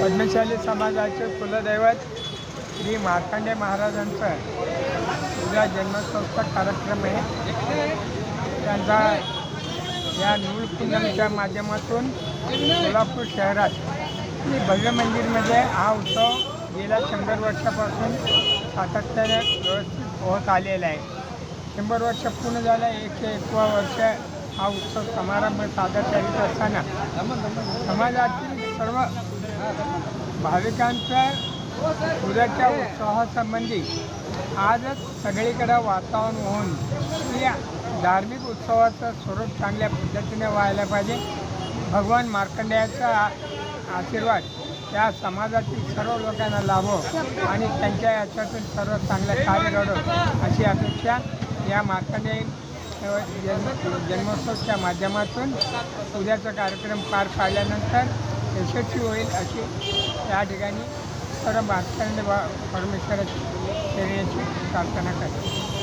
पद्मशाली समाजाचे कुलदैवत श्री मार्कंडेय महाराजांचा उद्या जन्मोत्सवचा कार्यक्रम आहे। त्यांचा या नूल पूनमच्या माध्यमातून सोलापूर शहरात श्री भव्य मंदिरमध्ये हा उत्सव गेल्या 100 वर्षापासून सातत्याने व्यवस्थित होत आलेला आहे। 100 वर्ष पूर्ण झालं, 101 वर्ष हा उत्सव समारंभ सादर करीत असताना समाजातील सर्व भाविकांच्या उद्याच्या उत्सवासंबंधी आजच सगळीकडे वातावरण होऊन या धार्मिक उत्सवाचं स्वरूप चांगल्या पद्धतीने व्हायला पाहिजे। भगवान मार्कंडेयाचा आशीर्वाद या समाजातील सर्व लोकांना लाभो आणि त्यांच्या याच्यातून सर्व चांगलं कार्य घडो अशी अपेक्षा या मार्कंडेय जन्मोत्सवच्या माध्यमातून उद्याचा कार्यक्रम पार पाडल्यानंतर यशस्वी होईल अशी या ठिकाणी सर्व मार्कंडेय परमेश्वराची प्रार्थना करतो।